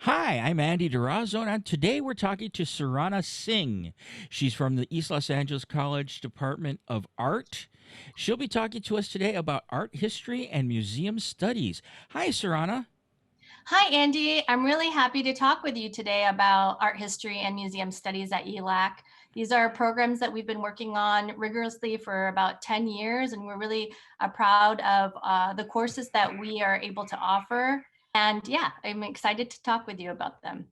Hi, I'm Andy Durazo, and today we're talking to Surana Singh. She's from the East Los Angeles College Department of Art. She'll be talking to us today about art history and museum studies. Hi, Surana. Hi, Andy. I'm really happy to talk with you today about art history and museum studies at ELAC. These are programs that we've been working on rigorously for about 10 years, and we're really proud of the courses that we are able to offer. And yeah, I'm excited to talk with you about them.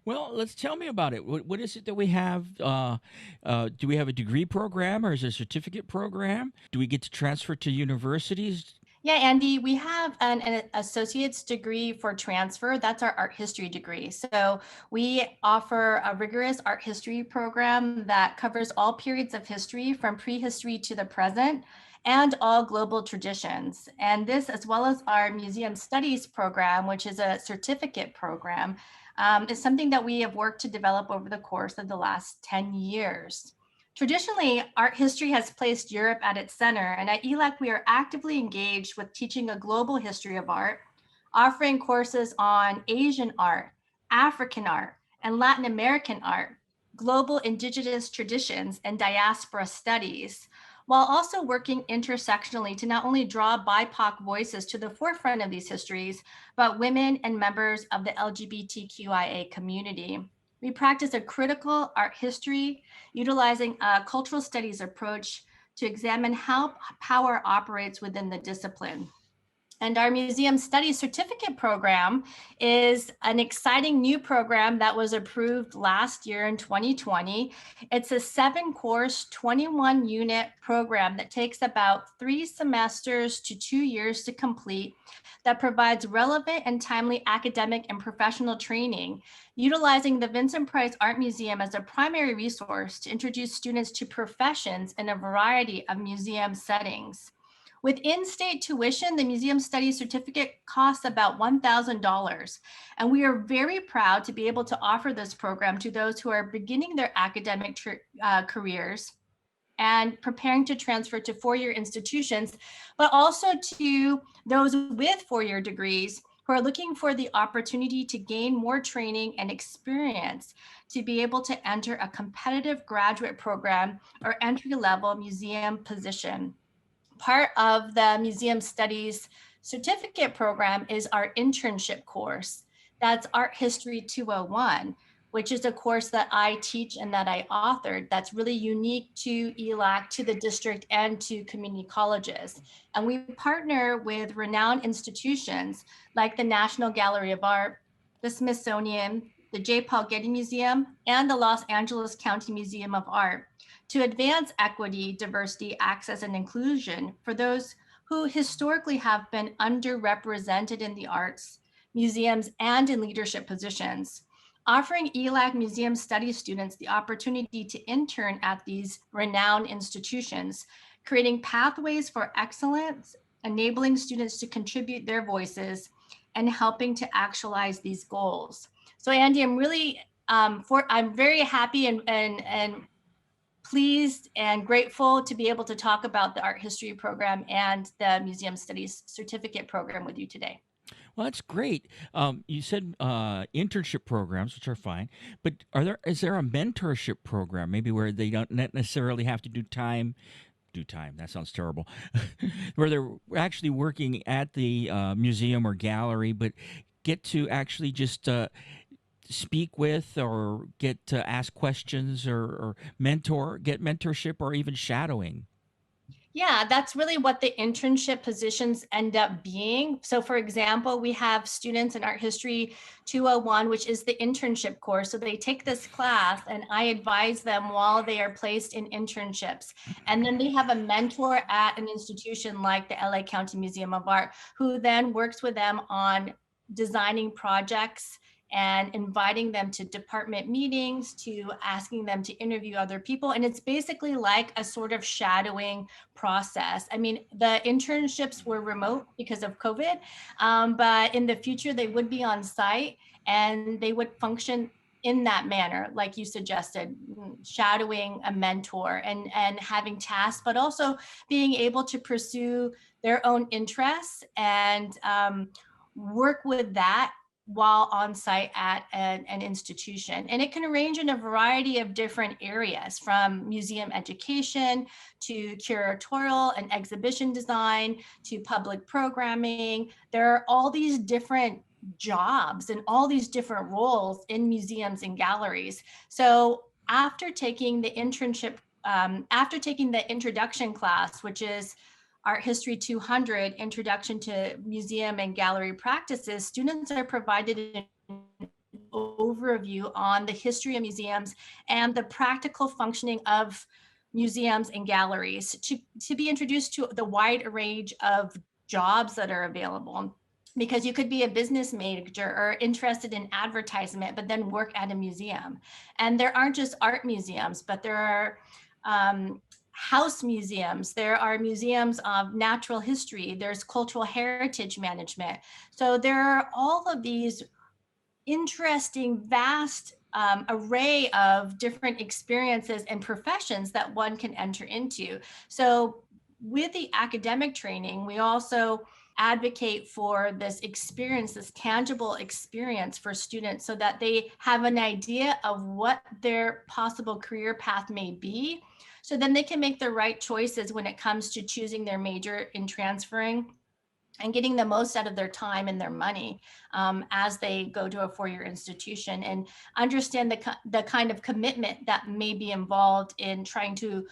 Well, let's tell me about it. What is it that we have? Do we have a degree program or is it a certificate program? Do we get to transfer to universities? Yeah, Andy, we have an associate's degree for transfer. That's our art history degree. So we offer a rigorous art history program that covers all periods of history from prehistory to the present and all global traditions. And this, as well as our museum studies program, which is a certificate program, is something that we have worked to develop over the course of the last 10 years. Traditionally, art history has placed Europe at its center, and at ELAC, we are actively engaged with teaching a global history of art, offering courses on Asian art, African art, and Latin American art, global indigenous traditions, and diaspora studies, while also working intersectionally to not only draw BIPOC voices to the forefront of these histories, but women and members of the LGBTQIA community. We practice a critical art history utilizing a cultural studies approach to examine how power operates within the discipline. And our museum studies certificate program is an exciting new program that was approved last year in 2020. It's a 7 course, 21 unit program that takes about 3 semesters to 2 years to complete, that provides relevant and timely academic and professional training, utilizing the Vincent Price Art Museum as a primary resource to introduce students to professions in a variety of museum settings. With in-state tuition, the Museum Studies certificate costs about $1,000. And we are very proud to be able to offer this program to those who are beginning their academic careers and preparing to transfer to four-year institutions, but also to those with four-year degrees who are looking for the opportunity to gain more training and experience to be able to enter a competitive graduate program or entry-level museum position. Part of the museum studies certificate program is our internship course. That's Art History 201, which is a course that I teach and that I authored that's really unique to ELAC, to the district, and to community colleges. And we partner with renowned institutions like the National Gallery of Art, the Smithsonian, the J. Paul Getty Museum, and the Los Angeles County Museum of Art to advance equity, diversity, access, and inclusion for those who historically have been underrepresented in the arts, museums, and in leadership positions. Offering ELAC Museum Studies students the opportunity to intern at these renowned institutions, creating pathways for excellence, enabling students to contribute their voices, and helping to actualize these goals. So, Andy, I'm very happy and pleased and grateful to be able to talk about the art history program and the museum studies certificate program with you today. Well, that's great. You said internship programs, which are fine, but is there a mentorship program maybe where they don't necessarily have to do time? That sounds terrible. Where they're actually working at the museum or gallery, but get to actually just speak with or get to ask questions or get mentorship or even shadowing. Yeah, that's really what the internship positions end up being. So, for example, we have students in Art History 201, which is the internship course. So, they take this class, and I advise them while they are placed in internships. And then they have a mentor at an institution like the LA County Museum of Art, who then works with them on designing projects and inviting them to department meetings, to asking them to interview other people. And it's basically like a sort of shadowing process. I mean, the internships were remote because of COVID, but in the future they would be on site and they would function in that manner, like you suggested, shadowing a mentor and having tasks, but also being able to pursue their own interests and work with that while on site at an institution. And it can range in a variety of different areas, from museum education to curatorial and exhibition design to public programming. There are all these different jobs and all these different roles in museums and galleries. So after taking the introduction class, which is Art History 200, Introduction to Museum and Gallery Practices, students are provided an overview on the history of museums and the practical functioning of museums and galleries, to be introduced to the wide range of jobs that are available. Because you could be a business major or interested in advertisement, but then work at a museum. And there aren't just art museums, but there are house museums, there are museums of natural history, there's cultural heritage management. So there are all of these interesting, vast array of different experiences and professions that one can enter into. So with the academic training, we also advocate for this experience, this tangible experience for students, so that they have an idea of what their possible career path may be. So then they can make the right choices when it comes to choosing their major in transferring and getting the most out of their time and their money as they go to a four-year institution, and understand the kind of commitment that may be involved in trying to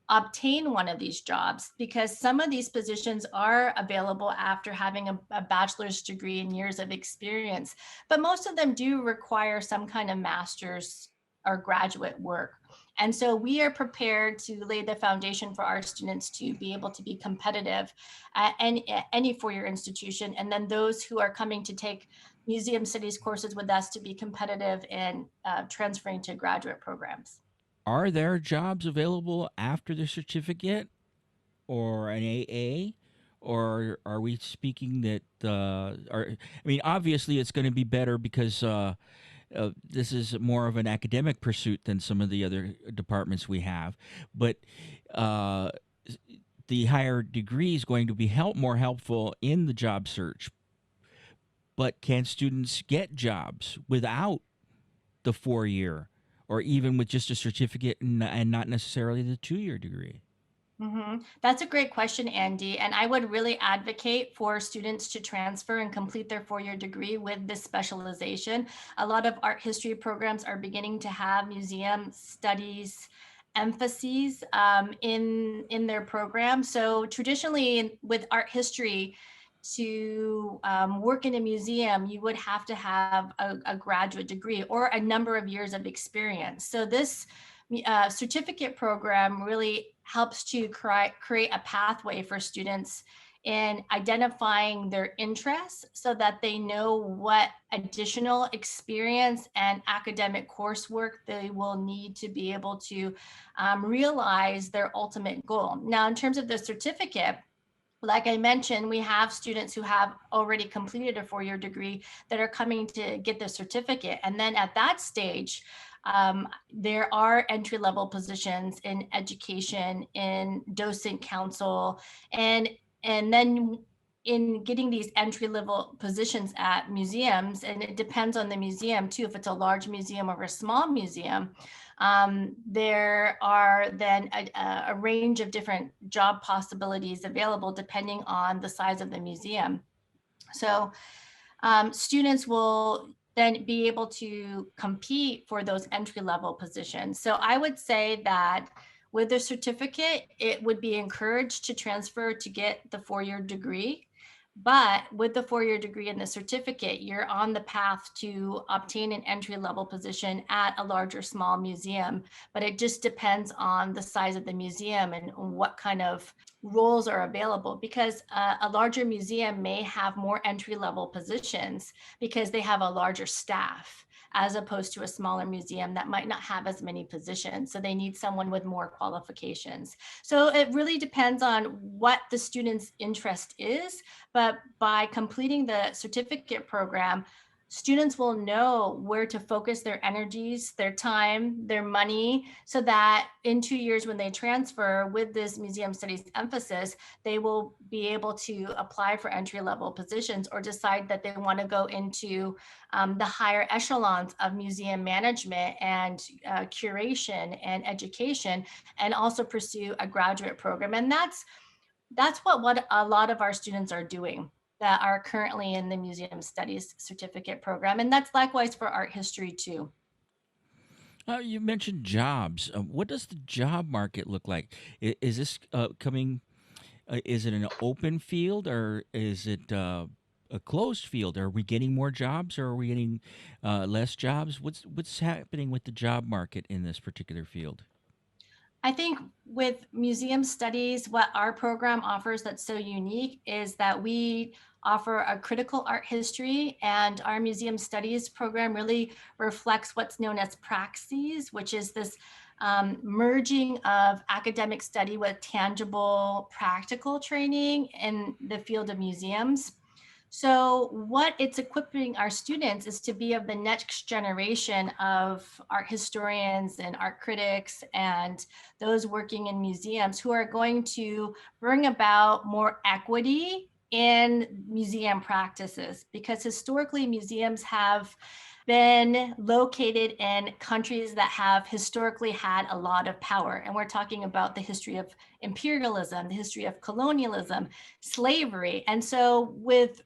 obtain one of these jobs, because some of these positions are available after having a bachelor's degree and years of experience, but most of them do require some kind of master's or graduate work. And so we are prepared to lay the foundation for our students to be able to be competitive at any four-year institution. And then those who are coming to take museum studies courses with us to be competitive in transferring to graduate programs. Are there jobs available after the certificate or an AA? Or are we speaking that, I mean, obviously it's going to be better because this is more of an academic pursuit than some of the other departments we have. But uh, the higher degree is going to be more helpful in the job search. But can students get jobs without the 4 year, or even with just a certificate and not necessarily the 2 year degree? That's a great question, Andy. And I would really advocate for students to transfer and complete their four-year degree with this specialization. A lot of art history programs are beginning to have museum studies emphases in their program. So traditionally, with art history, to work in a museum, you would have to have a graduate degree or a number of years of experience. So this certificate program really helps to create a pathway for students in identifying their interests, so that they know what additional experience and academic coursework they will need to be able to realize their ultimate goal. Now, in terms of the certificate, like I mentioned, we have students who have already completed a four-year degree that are coming to get the certificate. And then at that stage, there are entry-level positions in education, in docent council, and then in getting these entry-level positions at museums, and it depends on the museum too, if it's a large museum or a small museum. There are then a range of different job possibilities available depending on the size of the museum. So students will then be able to compete for those entry-level positions. So I would say that with the certificate, it would be encouraged to transfer to get the four-year degree. But with the four-year degree and the certificate, you're on the path to obtain an entry-level position at a large or small museum. But it just depends on the size of the museum and what kind of roles are available, because a larger museum may have more entry-level positions because they have a larger staff, as opposed to a smaller museum that might not have as many positions. So they need someone with more qualifications. So it really depends on what the student's interest is. But by completing the certificate program, students will know where to focus their energies, their time, their money, so that in 2 years when they transfer with this museum studies emphasis, they will be able to apply for entry level positions or decide that they want to go into the higher echelons of museum management and curation and education, and also pursue a graduate program. And that's what a lot of our students are doing that are currently in the museum studies certificate program. And that's likewise for art history too. You mentioned jobs. What does the job market look like? Is this coming? Is it an open field or is it a closed field? Are we getting more jobs or are we getting less jobs? What's happening with the job market in this particular field? I think with museum studies, what our program offers that's so unique is that we offer a critical art history, and our museum studies program really reflects what's known as praxis, which is this merging of academic study with tangible practical training in the field of museums. So, what it's equipping our students is to be of the next generation of art historians and art critics and those working in museums who are going to bring about more equity in museum practices, because historically museums have been located in countries that have historically had a lot of power. And we're talking about the history of imperialism, the history of colonialism, slavery. And so, with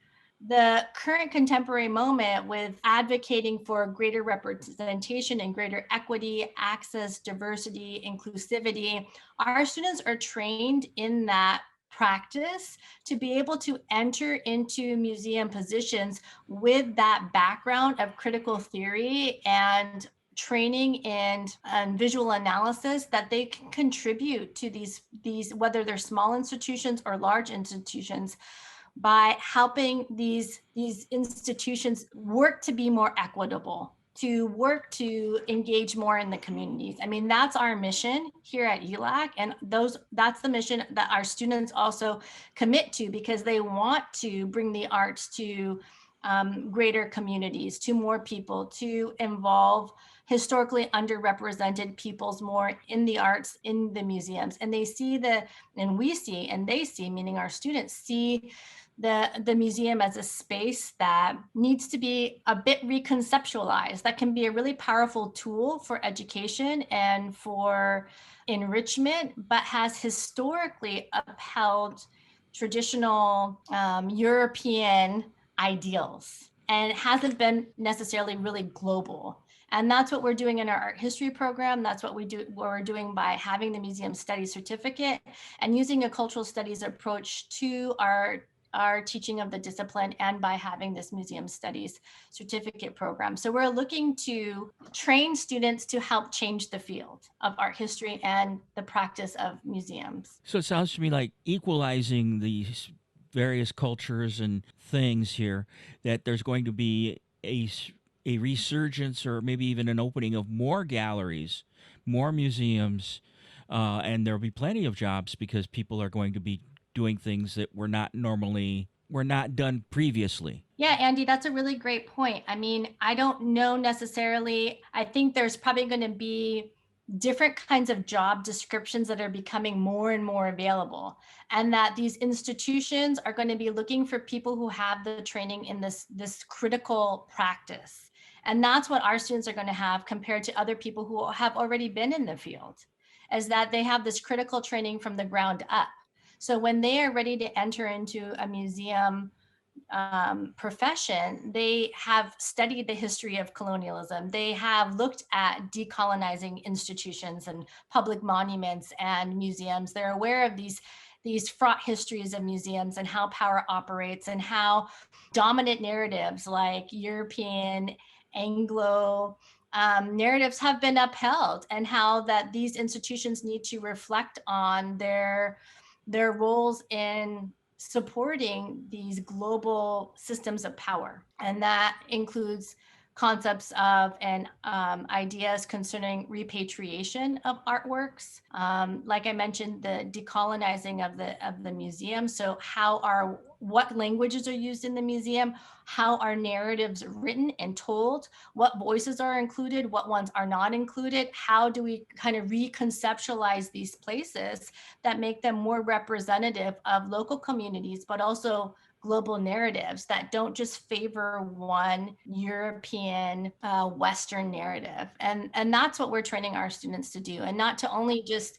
the current contemporary moment, with advocating for greater representation and greater equity, access, diversity, inclusivity, our students are trained in that practice to be able to enter into museum positions with that background of critical theory and training in visual analysis, that they can contribute to these whether they're small institutions or large institutions, by helping these institutions work to be more equitable, to work to engage more in the communities. I mean, that's our mission here at ELAC, and that's the mission that our students also commit to, because they want to bring the arts to greater communities, to more people, to involve historically underrepresented peoples more in the arts, in the museums. And they see and we see, and they see, meaning our students see the museum as a space that needs to be a bit reconceptualized, that can be a really powerful tool for education and for enrichment, but has historically upheld traditional European ideals and hasn't been necessarily really global. And that's what we're doing in our art history program. That's what we're doing by having the museum studies certificate and using a cultural studies approach to our teaching of the discipline, and by having this museum studies certificate program. So we're looking to train students to help change the field of art history and the practice of museums. So it sounds to me like equalizing these various cultures and things here, that there's going to be a resurgence or maybe even an opening of more galleries, more museums, and there'll be plenty of jobs because people are going to be doing things that were not done previously. Yeah, Andy, that's a really great point. I mean, I don't know necessarily. I think there's probably going to be different kinds of job descriptions that are becoming more and more available, and that these institutions are going to be looking for people who have the training in this critical practice. And that's what our students are going to have compared to other people who have already been in the field, is that they have this critical training from the ground up. So when they are ready to enter into a museum profession, they have studied the history of colonialism. They have looked at decolonizing institutions and public monuments and museums. They're aware of these fraught histories of museums and how power operates, and how dominant narratives like European, Anglo narratives have been upheld, and how that these institutions need to reflect on their roles in supporting these global systems of power. And that includes concepts of and ideas concerning repatriation of artworks. Like I mentioned, the decolonizing of the museum. So what languages are used in the museum? How are narratives written and told? What voices are included? What ones are not included? How do we kind of reconceptualize these places that make them more representative of local communities, but also global narratives that don't just favor one European Western narrative. And that's what we're training our students to do, and not to only just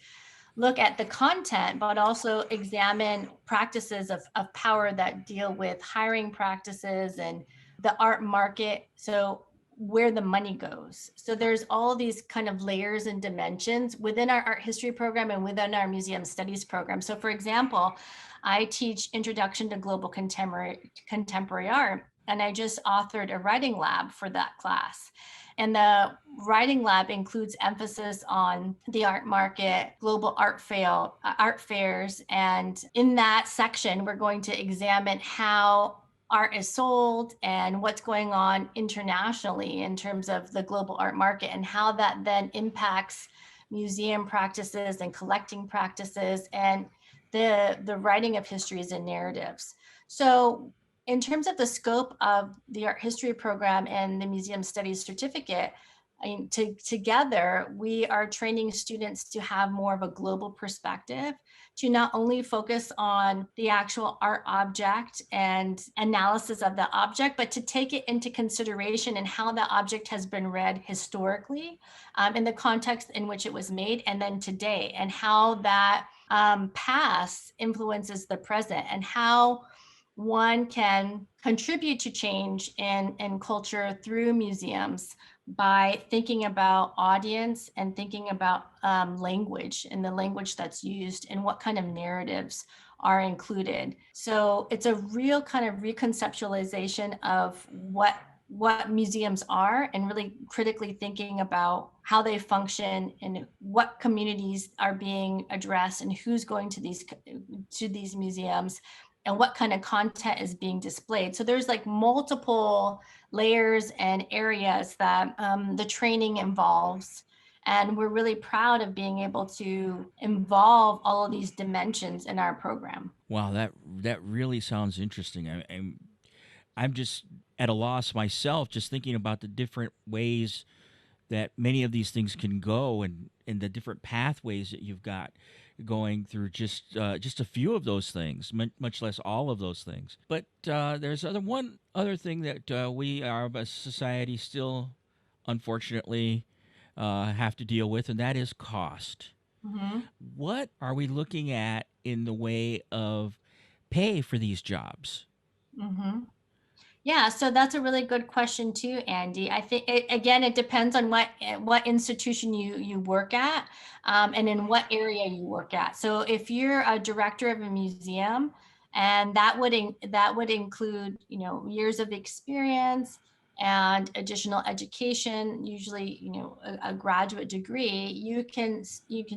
look at the content, but also examine practices of power that deal with hiring practices and the art market. So where the money goes. So there's all these kind of layers and dimensions within our art history program and within our museum studies program. So for example, I teach Introduction to Global Contemporary Art, and I just authored a writing lab for that class. And the writing lab includes emphasis on the art market, global art fairs. And in that section, we're going to examine how art is sold and what's going on internationally in terms of the global art market, and how that then impacts museum practices and collecting practices and the writing of histories and narratives. So in terms of the scope of the art history program and the museum studies certificate, I mean, together, we are training students to have more of a global perspective, to not only focus on the actual art object and analysis of the object, but to take it into consideration and how the object has been read historically, in the context in which it was made, and then today, and how that past influences the present, and how one can contribute to change in culture through museums by thinking about audience and thinking about language and the language that's used and what kind of narratives are included. So it's a real kind of reconceptualization of what museums are, and really critically thinking about how they function and what communities are being addressed and who's going to these museums and what kind of content is being displayed. So there's like multiple layers and areas that the training involves. And we're really proud of being able to involve all of these dimensions in our program. Wow, that really sounds interesting. I'm just at a loss myself, just thinking about the different ways that many of these things can go, and the different pathways that you've got going through just a few of those things, much less all of those things. But there's one other thing that we are of a society still, unfortunately, have to deal with, and that is cost. Mhm. What are we looking at in the way of pay for these jobs? Mhm. Yeah, so that's a really good question too, Andy. I think again, it depends on what institution you work at, and in what area you work at. So if you're a director of a museum, and that would include, you know, years of experience and additional education, usually, you know, a graduate degree, you can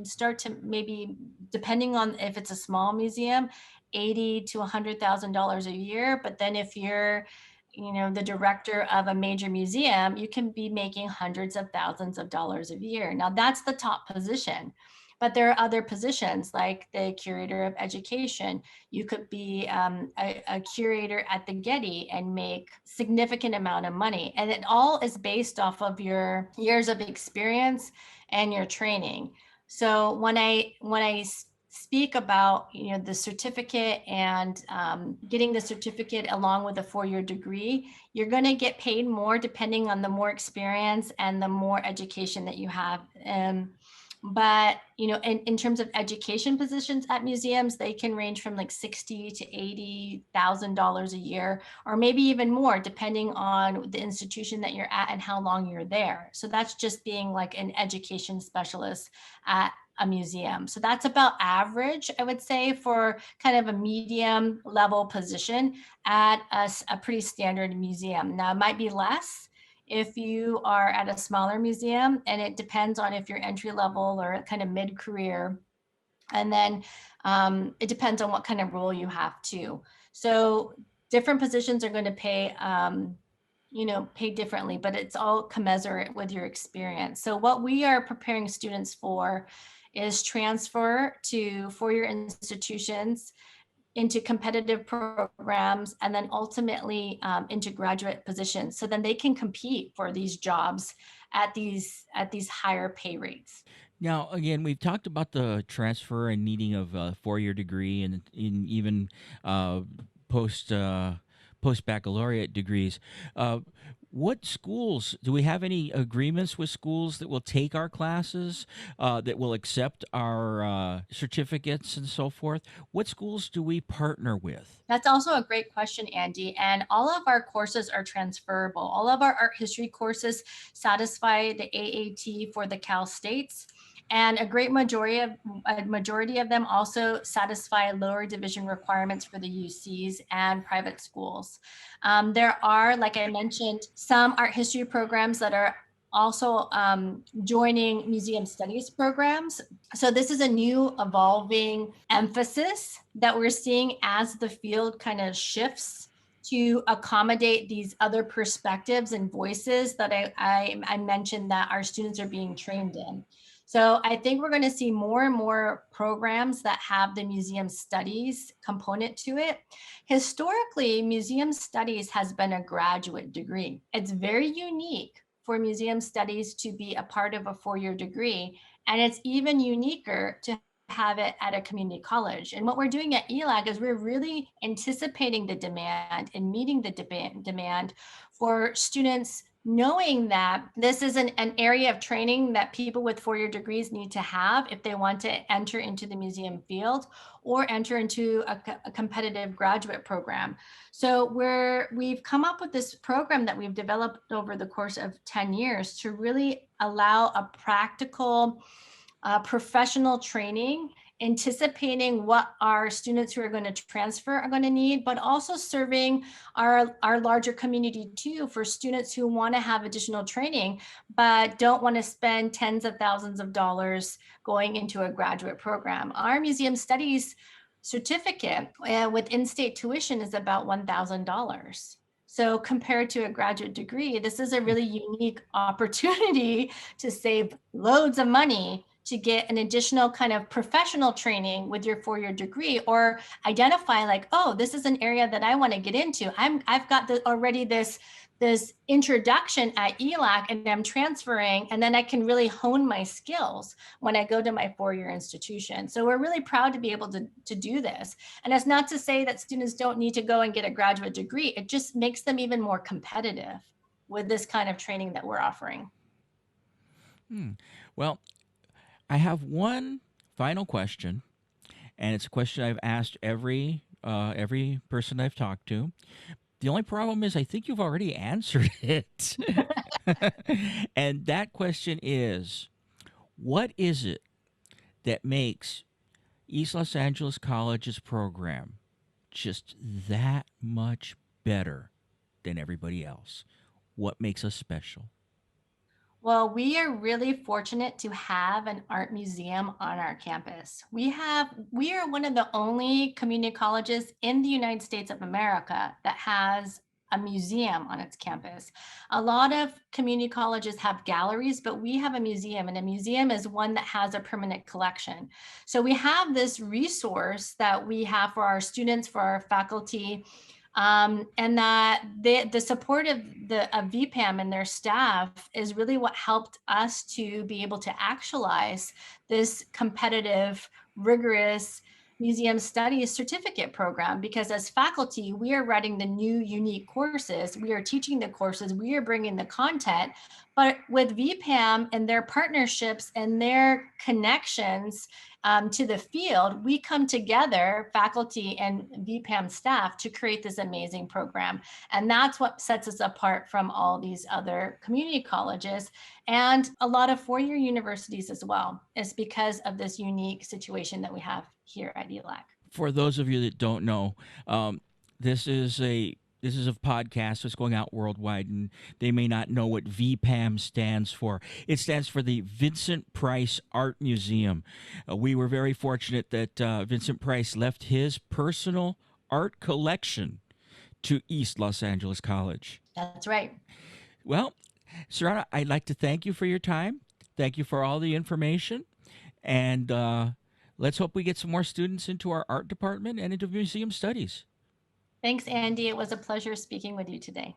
start to maybe, depending on if it's a small museum, 80 to $100,000 a year. But then if you're, you know, the director of a major museum, you can be making hundreds of thousands of dollars a year. Now that's the top position. But there are other positions like the curator of education. You could be a curator at the Getty and make significant amount of money. And it all is based off of your years of experience and your training. So when I speak about, you know, the certificate and getting the certificate along with a 4-year degree, you're going to get paid more depending on the more experience and the more education that you have. But you know, in terms of education positions at museums, they can range from like 60 to $80,000 a year, or maybe even more, depending on the institution that you're at and how long you're there. So that's just being like an education specialist at a museum. So that's about average, I would say, for kind of a medium level position at a pretty standard museum. Now, it might be less if you are at a smaller museum, and it depends on if you're entry level or kind of mid career. And then it depends on what kind of role you have too. So different positions are going to pay paid differently, but it's all commensurate with your experience. So what we are preparing students for is transfer to four-year institutions, into competitive programs, and then ultimately into graduate positions. So then they can compete for these jobs at these higher pay rates. Now, again, we've talked about the transfer and needing of a 4-year degree and in even uh, post post baccalaureate degrees. Uh, what schools do we have any agreements with schools that will take our classes, that will accept our certificates and so forth? What schools do we partner with? That's also a great question, Andy. And all of our courses are transferable. All of our art history courses satisfy the AAT for the Cal States. And a majority of them also satisfy lower division requirements for the UCs and private schools. There are, like I mentioned, some art history programs that are also joining museum studies programs. So this is a new evolving emphasis that we're seeing as the field kind of shifts to accommodate these other perspectives and voices that I mentioned that our students are being trained in. So I think we're going to see more and more programs that have the museum studies component to it. Historically, museum studies has been a graduate degree. It's very unique for museum studies to be a part of a four-year degree, and it's even uniquer to have it at a community college. And what we're doing at ELAC is we're really anticipating the demand and meeting the demand for students, knowing that this is an area of training that people with four-year degrees need to have if they want to enter into the museum field or enter into a competitive graduate program. So we've come up with this program that we've developed over the course of 10 years to really allow a practical professional training, anticipating what our students who are going to transfer are going to need, but also serving our larger community too, for students who want to have additional training, but don't want to spend tens of thousands of dollars going into a graduate program. Our museum studies certificate with in-state tuition is about $1,000. So compared to a graduate degree, this is a really unique opportunity to save loads of money to get an additional kind of professional training with your four-year degree, or identify like, oh, this is an area that I want to get into. I've got already this introduction at ELAC, and I'm transferring, and then I can really hone my skills when I go to my four-year institution. So we're really proud to be able to do this. And it's not to say that students don't need to go and get a graduate degree. It just makes them even more competitive with this kind of training that we're offering. Hmm. Well, I have one final question, and it's a question I've asked every person I've talked to. The only problem is I think you've already answered it. And that question is, what is it that makes East Los Angeles College's program just that much better than everybody else? What makes us special? Well, we are really fortunate to have an art museum on our campus. We are one of the only community colleges in the United States of America that has a museum on its campus. A lot of community colleges have galleries, but we have a museum, and a museum is one that has a permanent collection. So we have this resource that we have for our students, for our faculty, and that the support of VPAM and their staff is really what helped us to be able to actualize this competitive, rigorous museum studies certificate program. Because as faculty, we are writing the new unique courses, we are teaching the courses, we are bringing the content, but with VPAM and their partnerships and their connections to the field, we come together, faculty and VPAM staff, to create this amazing program. And that's what sets us apart from all these other community colleges and a lot of four-year universities as well, is because of this unique situation that we have here at ELAC. For those of you that don't know, this is a podcast that's going out worldwide, and they may not know what VPAM stands for. It stands for the Vincent Price Art Museum. We were very fortunate that Vincent Price left his personal art collection to East Los Angeles College. That's right. Well, Surana, I'd like to thank you for your time. Thank you for all the information. And let's hope we get some more students into our art department and into museum studies. Thanks, Andy. It was a pleasure speaking with you today.